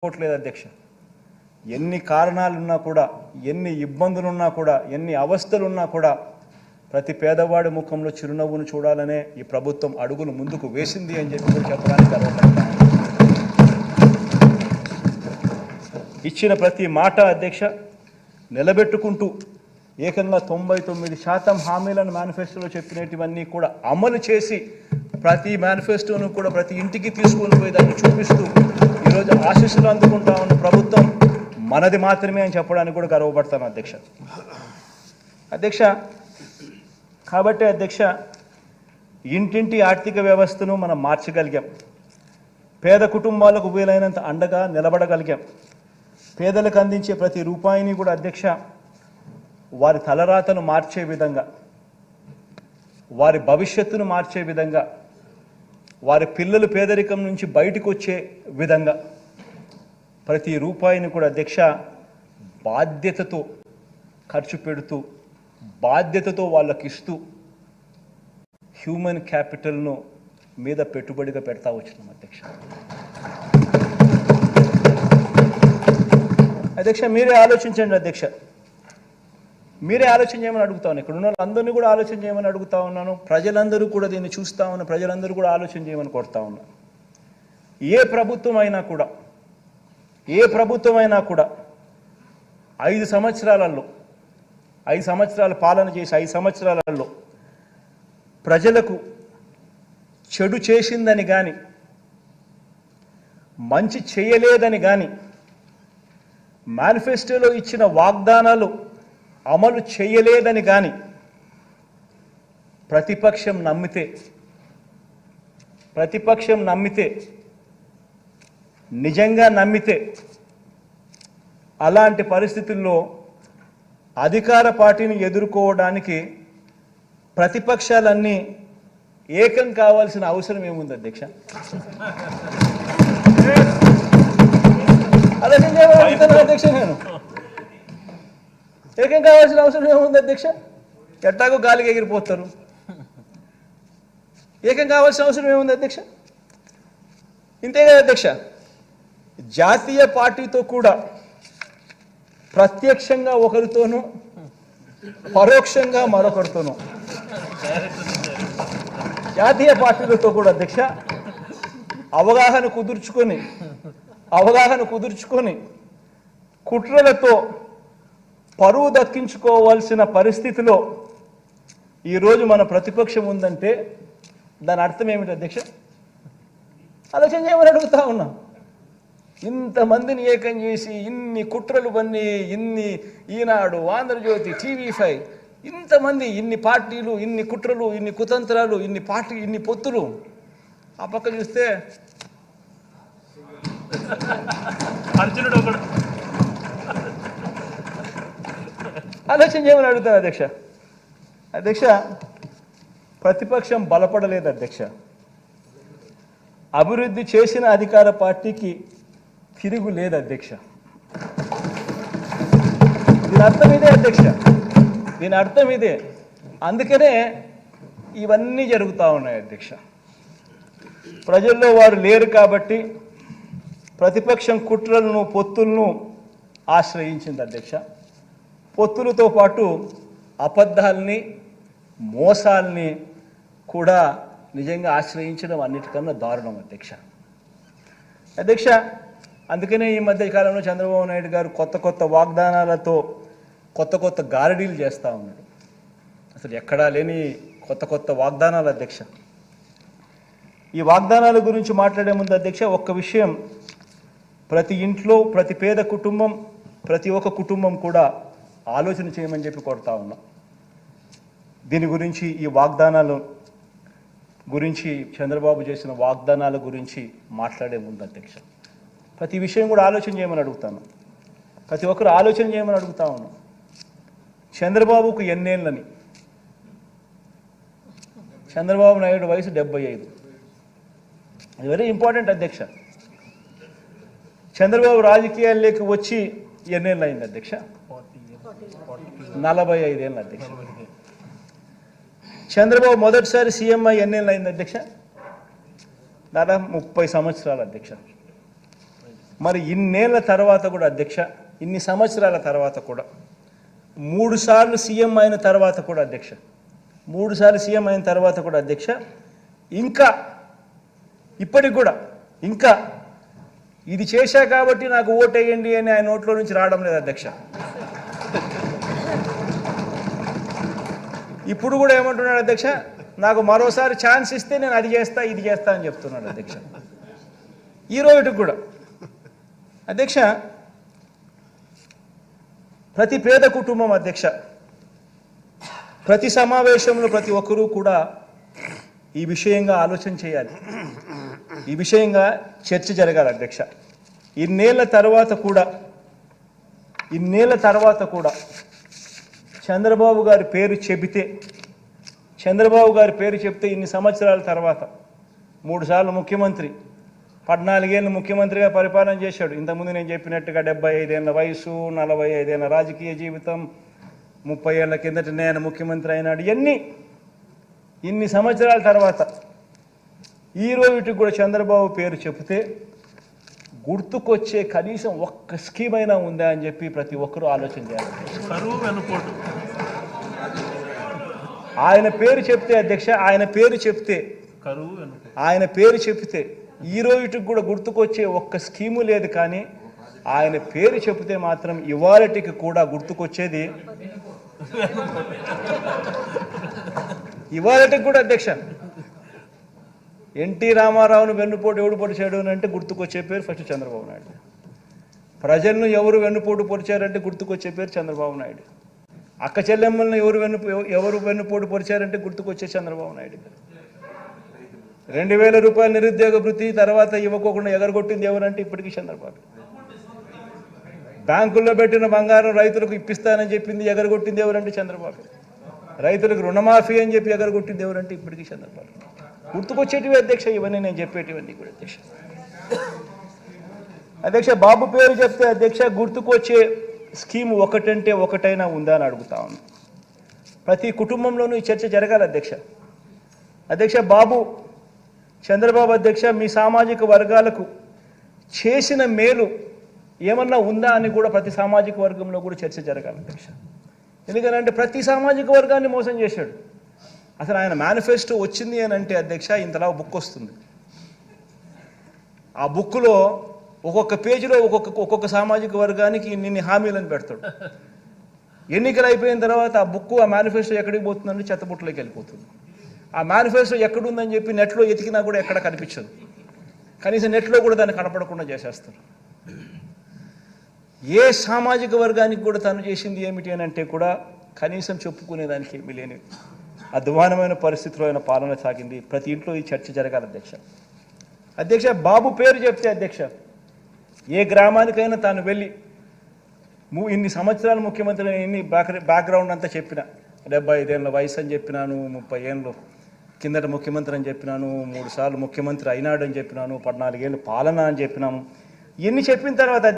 పోవట్లేదు అధ్యక్ష. ఎన్ని కారణాలున్నా కూడా, ఎన్ని ఇబ్బందులున్నా కూడా, ఎన్ని అవస్థలున్నా కూడా ప్రతి పేదవాడి ముఖంలో చిరునవ్వును చూడాలనే ఈ ప్రభుత్వం అడుగులు ముందుకు వేసింది అని చెప్పి చెప్పడానికి గర్వపడతాను. ఇచ్చిన ప్రతి మాట అధ్యక్ష నిలబెట్టుకుంటూ ఏకంగా 99% హామీలను మేనిఫెస్టోలో చెప్పినటువన్నీ కూడా అమలు చేసి ప్రతి మేనిఫెస్టోను కూడా ప్రతి ఇంటికి తీసుకొని పోయి దాన్ని చూపిస్తూ ఈరోజు ఆశీస్సులు అందుకుంటా ఉన్న ప్రభుత్వం మనది మాత్రమే అని చెప్పడానికి కూడా గర్వపడతాను అధ్యక్ష. కాబట్టి అధ్యక్ష, ఇంటింటి ఆర్థిక వ్యవస్థను మనం మార్చగలిగాం. పేద కుటుంబాలకు వీలైనంత అండగా నిలబడగలిగాం. పేదలకు అందించే ప్రతి రూపాయిని కూడా అధ్యక్ష వారి తలరాతను మార్చే విధంగా, వారి భవిష్యత్తును మార్చే విధంగా, వారి పిల్లలు పేదరికం నుంచి బయటకు వచ్చే విధంగా ప్రతి రూపాయిని కూడా అధ్యక్ష బాధ్యతతో ఖర్చు పెడుతూ, బాధ్యతతో వాళ్ళకి ఇస్తూ హ్యూమన్ క్యాపిటల్ను మీద పెట్టుబడిగా పెడతా వచ్చినాం అధ్యక్ష. అధ్యక్ష మీరే ఆలోచించండి అధ్యక్ష, మీరే ఆలోచన చేయమని అడుగుతా ఉన్నాను. ఇక్కడ ఉన్న వాళ్ళందరినీ కూడా ఆలోచన చేయమని అడుగుతా ఉన్నాను. ప్రజలందరూ కూడా దీన్ని చూస్తూ ఉన్న ప్రజలందరూ కూడా ఆలోచన చేయమని కోరుతా ఉన్నాను. ఏ ప్రభుత్వం అయినా కూడా 5 సంవత్సరాలలో 5 సంవత్సరాల పాలన చేసి 5 సంవత్సరాలలో ప్రజలకు చెడు చేసిందని కానీ, మంచి చేయలేదని కానీ, మేనిఫెస్టోలో ఇచ్చిన వాగ్దానాలు అమలు చేయలేదని కానీ ప్రతిపక్షం నమ్మితే నిజంగా నమ్మితే అలాంటి పరిస్థితుల్లో అధికార పార్టీని ఎదుర్కోవడానికి ప్రతిపక్షాలన్నీ ఏకం కావాల్సిన అవసరం ఏముంది అధ్యక్ష? అధ్యక్ష నేను ఏకం కావాల్సిన అవసరం ఏముంది అధ్యక్ష? ఎట్టాగో గాలికి ఎగిరిపోతారు. ఏకం కావాల్సిన అవసరం ఏముంది అధ్యక్ష? ఇంతే కదా అధ్యక్ష. జాతీయ పార్టీతో కూడా ప్రత్యక్షంగా ఒకరితోనూ, పరోక్షంగా మరొకరితోనూ, జాతీయ పార్టీలతో కూడా అధ్యక్ష అవగాహన కుదుర్చుకొని కుట్రలతో పరువు దక్కించుకోవాల్సిన పరిస్థితిలో ఈరోజు మన ప్రతిపక్షం ఉందంటే దాని అర్థం ఏమిటి అధ్యక్ష? ఆలోచన చేయమని అడుగుతా ఉన్నా. ఇంతమందిని ఏకం చేసి ఇన్ని కుట్రలు పన్ని, ఇన్ని ఈనాడు, ఆంధ్రజ్యోతి, TV5 ఇంతమంది, ఇన్ని పార్టీలు, ఇన్ని కుట్రలు, ఇన్ని కుతంత్రాలు, ఇన్ని పొత్తులు. ఆ పక్క చూస్తే అర్జునుడు ఒకడు. ఆలోచన చేయమని అడుగుతాను అధ్యక్ష. ప్రతిపక్షం బలపడలేదు అధ్యక్ష. అభివృద్ధి చేసిన అధికార పార్టీకి తిరుగు లేదు అధ్యక్ష. దీని అర్థం ఇదే అధ్యక్ష, దీని అర్థం ఇదే. అందుకనే ఇవన్నీ జరుగుతూ ఉన్నాయి అధ్యక్ష. ప్రజల్లో వారు లేరు కాబట్టి ప్రతిపక్షం కుట్రలను, పొత్తులను ఆశ్రయించింది అధ్యక్ష. పొత్తులతో పాటు అబద్ధాలని, మోసాలని కూడా నిజంగా ఆశ్రయించడం అన్నిటికన్నా దారుణం అధ్యక్ష. అందుకనే ఈ మధ్య కాలంలో చంద్రబాబు నాయుడు గారు కొత్త వాగ్దానాలతో కొత్త గారడీలు చేస్తూ ఉన్నాడు. అసలు ఎక్కడా లేని కొత్త వాగ్దానాలు అధ్యక్ష. ఈ వాగ్దానాల గురించి మాట్లాడే ముందు అధ్యక్ష ఒక్క విషయం, ప్రతి ఇంట్లో, ప్రతి పేద కుటుంబం, ప్రతి ఒక్క కుటుంబం కూడా ఆలోచన చేయమని చెప్పి కోరుతా ఉన్నా. దీని గురించి, ఈ వాగ్దానాల గురించి, చంద్రబాబు చేసిన వాగ్దానాల గురించి మాట్లాడే ముందు అధ్యక్ష ప్రతి విషయం కూడా ఆలోచన చేయమని అడుగుతాను. ప్రతి ఒక్కరు ఆలోచన చేయమని అడుగుతా ఉన్నాం. చంద్రబాబుకు ఎన్నేళ్ళని? చంద్రబాబు నాయుడు వయసు 75. అది వెరీ ఇంపార్టెంట్ అధ్యక్ష. చంద్రబాబు రాజకీయాల్లోకి వచ్చి ఎన్నేళ్ళు అయింది అధ్యక్ష? 45 ఏళ్ళు అధ్యక్ష. చంద్రబాబు మొదటిసారి సీఎం అయ్యి ఎన్నేళ్ళు అయింది అధ్యక్ష? దాదాపు 30 సంవత్సరాలు అధ్యక్ష. మరి ఇన్నేళ్ల తర్వాత కూడా అధ్యక్ష, ఇన్ని సంవత్సరాల తర్వాత కూడా 3 సార్లు సీఎం అయిన తర్వాత కూడా అధ్యక్ష, 3 సార్లు సీఎం అయిన తర్వాత కూడా అధ్యక్ష, ఇంకా ఇప్పటికి కూడా ఇంకా ఇది చేశా కాబట్టి నాకు ఓటేయండి అని ఆయన నోట్లో నుంచి రావడం లేదు అధ్యక్ష. ఇప్పుడు కూడా ఏమంటున్నాడు అధ్యక్ష, నాకు మరోసారి ఛాన్స్ ఇస్తే నేను అది చేస్తా ఇది చేస్తా అని చెప్తున్నాడు అధ్యక్ష. ఈ రోజుకి కూడా అధ్యక్ష, ప్రతి పేద కుటుంబం అధ్యక్ష, ప్రతి సమావేశంలో ప్రతి ఒక్కరూ కూడా ఈ విషయంగా ఆలోచన చేయాలి, ఈ విషయంగా చర్చ జరగాలి అధ్యక్ష. ఇన్నేళ్ల తర్వాత కూడా చంద్రబాబు గారి పేరు చెబితే ఇన్ని సంవత్సరాల తర్వాత 3 సార్లు ముఖ్యమంత్రి, 14 ఏళ్ళు ముఖ్యమంత్రిగా పరిపాలన చేశాడు. ఇంతకుముందు నేను చెప్పినట్టుగా 75 ఏళ్ళ వయసు, 45 ఏళ్ళ రాజకీయ జీవితం, 30 ఏళ్ల కిందట నేను ముఖ్యమంత్రి అయినాడు. ఇన్ని సంవత్సరాల తర్వాత ఈ రోజుకి కూడా చంద్రబాబు పేరు చెబితే గుర్తుకొచ్చే కనీసం ఒక్క స్కీమ్ అయినా ఉందా అని చెప్పి ప్రతి ఒక్కరూ ఆలోచన చేయాలి. ఆయన పేరు చెప్తే అధ్యక్ష, ఆయన పేరు చెప్తే ఈ రోజుకి కూడా గుర్తుకొచ్చే ఒక్క స్కీము లేదు. కానీ ఆయన పేరు చెబితే మాత్రం ఇవాళటికి కూడా గుర్తుకొచ్చేది, ఇవాళటికి కూడా అధ్యక్ష, ఎన్టీ రామారావును వెన్నుపోటు ఎవడు పొడిచాడు అని అంటే గుర్తుకొచ్చే పేరు ఫస్ట్ చంద్రబాబు నాయుడు. ప్రజలను ఎవరు వెన్నుపోటు పొడిచారంటే గుర్తుకొచ్చే పేరు చంద్రబాబు నాయుడు. అక్క చెల్లెమ్మలను ఎవరు వెన్నుపోటు పొడిచారంటే గుర్తుకొచ్చే చంద్రబాబు నాయుడు. 2000 రూపాయల నిరుద్యోగ భృతి తర్వాత ఇవ్వకోకుండా ఎగరగొట్టింది ఎవరంటే ఇప్పటికీ చంద్రబాబు. బ్యాంకుల్లో పెట్టిన బంగారం రైతులకు ఇప్పిస్తానని చెప్పింది ఎగరగొట్టింది ఎవరంటే చంద్రబాబు. రైతులకు రుణమాఫీ అని చెప్పి ఎగరగొట్టింది ఎవరంటే ఇప్పటికీ చంద్రబాబు. గుర్తుకొచ్చేటివి అధ్యక్ష ఇవన్నీ, నేను చెప్పేటివన్నీ కూడా అధ్యక్ష. బాబు పేరు చెప్తే అధ్యక్ష గుర్తుకొచ్చే స్కీమ్ ఒకటంటే ఒకటైనా ఉందా అని అడుగుతా ఉన్నాను. ప్రతి కుటుంబంలోనూ ఈ చర్చ జరగాలి అధ్యక్ష. బాబు చంద్రబాబు అధ్యక్ష మీ సామాజిక వర్గాలకు చేసిన మేలు ఏమన్నా ఉందా అని కూడా ప్రతి సామాజిక వర్గంలో కూడా చర్చ జరగాలి అధ్యక్ష. ఎందుకంటే ప్రతి సామాజిక వర్గాన్ని మోసం చేశాడు. అసలు ఆయన మేనిఫెస్టో వచ్చింది అని అంటే అధ్యక్ష ఇంతలా బుక్ వస్తుంది. ఆ బుక్లో ఒక్కొక్క పేజీలో ఒక్కొక్క సామాజిక వర్గానికి ఇన్ని హామీలను పెడతాడు. ఎన్నికలు అయిపోయిన తర్వాత ఆ బుక్, ఆ మేనిఫెస్టో ఎక్కడికి పోతుందంటే చెత్తబుట్టలోకి వెళ్ళిపోతుంది. ఆ మేనిఫెస్టో ఎక్కడుందని చెప్పి నెట్లో ఎతికినా కూడా ఎక్కడ కనిపించదు. కనీసం నెట్లో కూడా దాన్ని కనపడకుండా చేసేస్తారు. ఏ సామాజిక వర్గానికి కూడా తను చేసింది ఏమిటి అని అంటే కూడా కనీసం చెప్పుకునేదానికి ఏమీ లేని అధ్వానమైన పరిస్థితిలో ఆయన పాలన సాగింది. ప్రతి ఇంట్లో ఈ చర్చ జరగాలి అధ్యక్ష. బాబు పేరు చెప్తే అధ్యక్ష ఏ గ్రామానికైనా తాను వెళ్ళి ఇన్ని సంవత్సరాలు ముఖ్యమంత్రి, ఇన్ని బ్యాక్గ్రౌండ్ అంతా చెప్పిన, 75 ఏళ్ళ వయసు అని చెప్పినాను, 30 ఏళ్ళు కిందట ముఖ్యమంత్రి అని చెప్పినాను, 3 సార్లు ముఖ్యమంత్రి అయినాడు అని చెప్పినాను, 14 ఏళ్ళు పాలన అని చెప్పినాము. ఇవన్నీ చెప్పిన తర్వాత